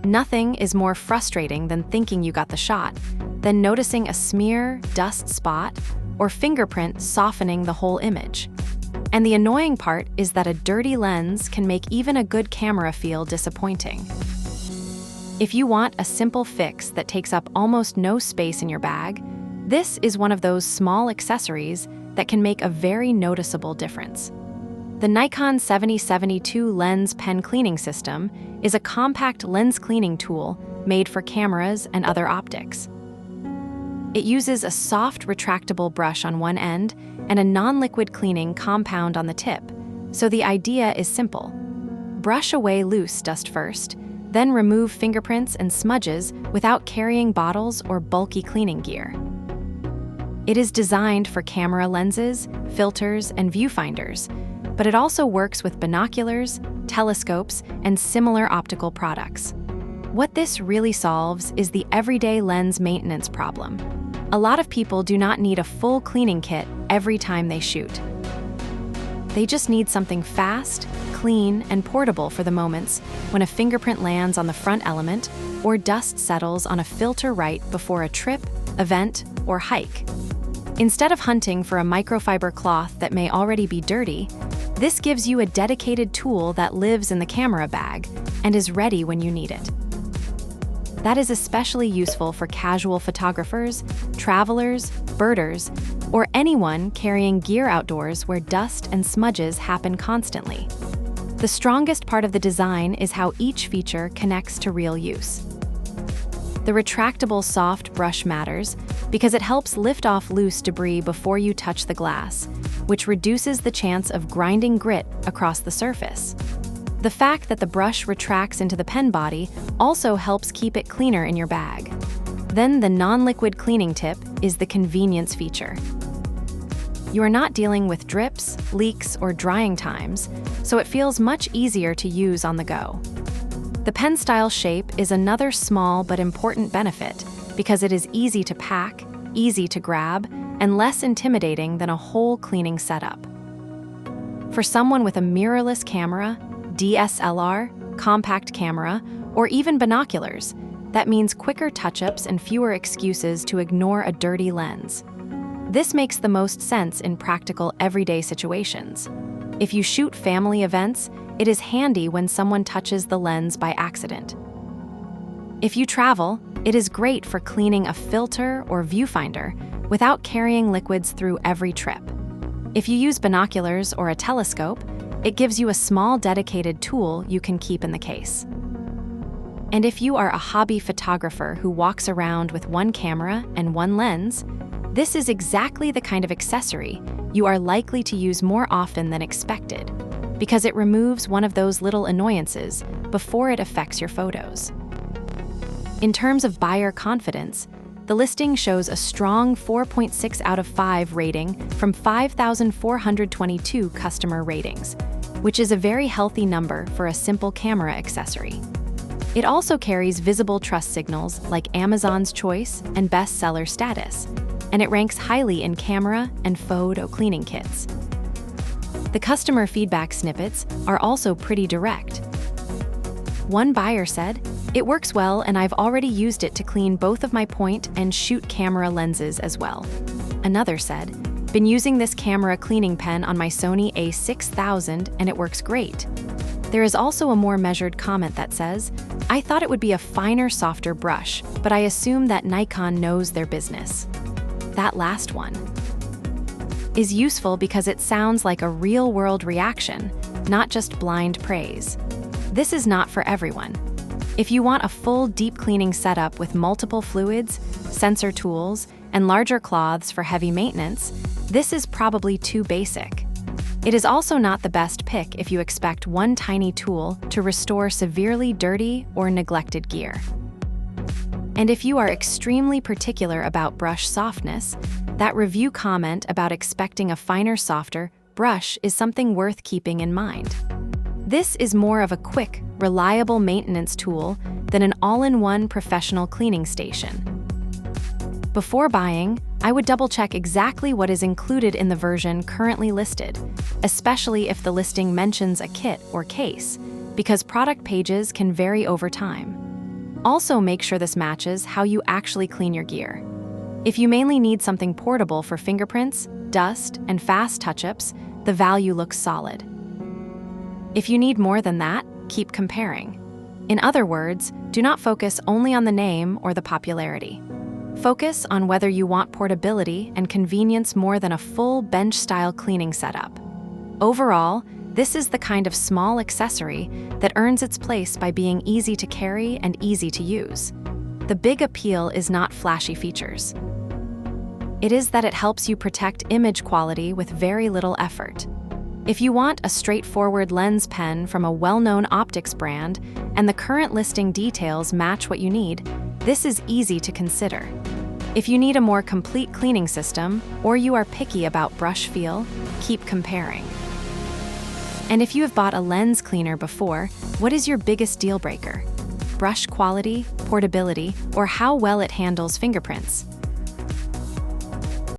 Nothing is more frustrating than thinking you got the shot, then noticing a smear, dust spot, or fingerprint softening the whole image. And the annoying part is that a dirty lens can make even a good camera feel disappointing. If you want a simple fix that takes up almost no space in your bag, this is one of those small accessories that can make a very noticeable difference. The Nikon 7072 Lens Pen Cleaning System is a compact lens cleaning tool made for cameras and other optics. It uses a soft, retractable brush on one end and a non-liquid cleaning compound on the tip, so the idea is simple. Brush away loose dust first, then remove fingerprints and smudges without carrying bottles or bulky cleaning gear. It is designed for camera lenses, filters, and viewfinders, but it also works with binoculars, telescopes, and similar optical products. What this really solves is the everyday lens maintenance problem. A lot of people do not need a full cleaning kit every time they shoot. They just need something fast, clean, and portable for the moments when a fingerprint lands on the front element or dust settles on a filter right before a trip, event, or hike. Instead of hunting for a microfiber cloth that may already be dirty, this gives you a dedicated tool that lives in the camera bag and is ready when you need it. That is especially useful for casual photographers, travelers, birders, or anyone carrying gear outdoors where dust and smudges happen constantly. The strongest part of the design is how each feature connects to real use. The retractable soft brush matters because it helps lift off loose debris before you touch the glass, which reduces the chance of grinding grit across the surface. The fact that the brush retracts into the pen body also helps keep it cleaner in your bag. Then the non-liquid cleaning tip is the convenience feature. You are not dealing with drips, leaks, or drying times, so it feels much easier to use on the go. The pen-style shape is another small but important benefit because it is easy to pack, easy to grab, and less intimidating than a whole cleaning setup. For someone with a mirrorless camera, DSLR, compact camera, or even binoculars, that means quicker touch-ups and fewer excuses to ignore a dirty lens. This makes the most sense in practical everyday situations. If you shoot family events, it is handy when someone touches the lens by accident. If you travel, it is great for cleaning a filter or viewfinder without carrying liquids through every trip. If you use binoculars or a telescope, it gives you a small dedicated tool you can keep in the case. And if you are a hobby photographer who walks around with one camera and one lens, this is exactly the kind of accessory you are likely to use more often than expected, because it removes one of those little annoyances before it affects your photos. In terms of buyer confidence, the listing shows a strong 4.6 out of 5 rating from 5,422 customer ratings, which is a very healthy number for a simple camera accessory. It also carries visible trust signals like Amazon's Choice and bestseller status, and it ranks highly in camera and photo cleaning kits. The customer feedback snippets are also pretty direct. One buyer said, "It works well and I've already used it to clean both of my point and shoot camera lenses as well." Another said, "Been using this camera cleaning pen on my Sony a6000 and it works great." There is also a more measured comment that says, "I thought it would be a finer, softer brush, but I assume that Nikon knows their business." That last one is useful because it sounds like a real-world reaction, not just blind praise. This is not for everyone. If you want a full deep cleaning setup with multiple fluids, sensor tools, and larger cloths for heavy maintenance, this is probably too basic. It is also not the best pick if you expect one tiny tool to restore severely dirty or neglected gear. And if you are extremely particular about brush softness, that review comment about expecting a finer, softer brush is something worth keeping in mind. This is more of a quick, reliable maintenance tool than an all-in-one professional cleaning station. Before buying, I would double-check exactly what is included in the version currently listed, especially if the listing mentions a kit or case, because product pages can vary over time. Also, make sure this matches how you actually clean your gear. If you mainly need something portable for fingerprints, dust, and fast touch-ups, the value looks solid. If you need more than that, keep comparing. In other words, do not focus only on the name or the popularity. Focus on whether you want portability and convenience more than a full bench-style cleaning setup. Overall, this is the kind of small accessory that earns its place by being easy to carry and easy to use. The big appeal is not flashy features. It is that it helps you protect image quality with very little effort. If you want a straightforward lens pen from a well-known optics brand and the current listing details match what you need, this is easy to consider. If you need a more complete cleaning system or you are picky about brush feel, keep comparing. And if you have bought a lens cleaner before, what is your biggest deal breaker? Brush quality, portability, or how well it handles fingerprints?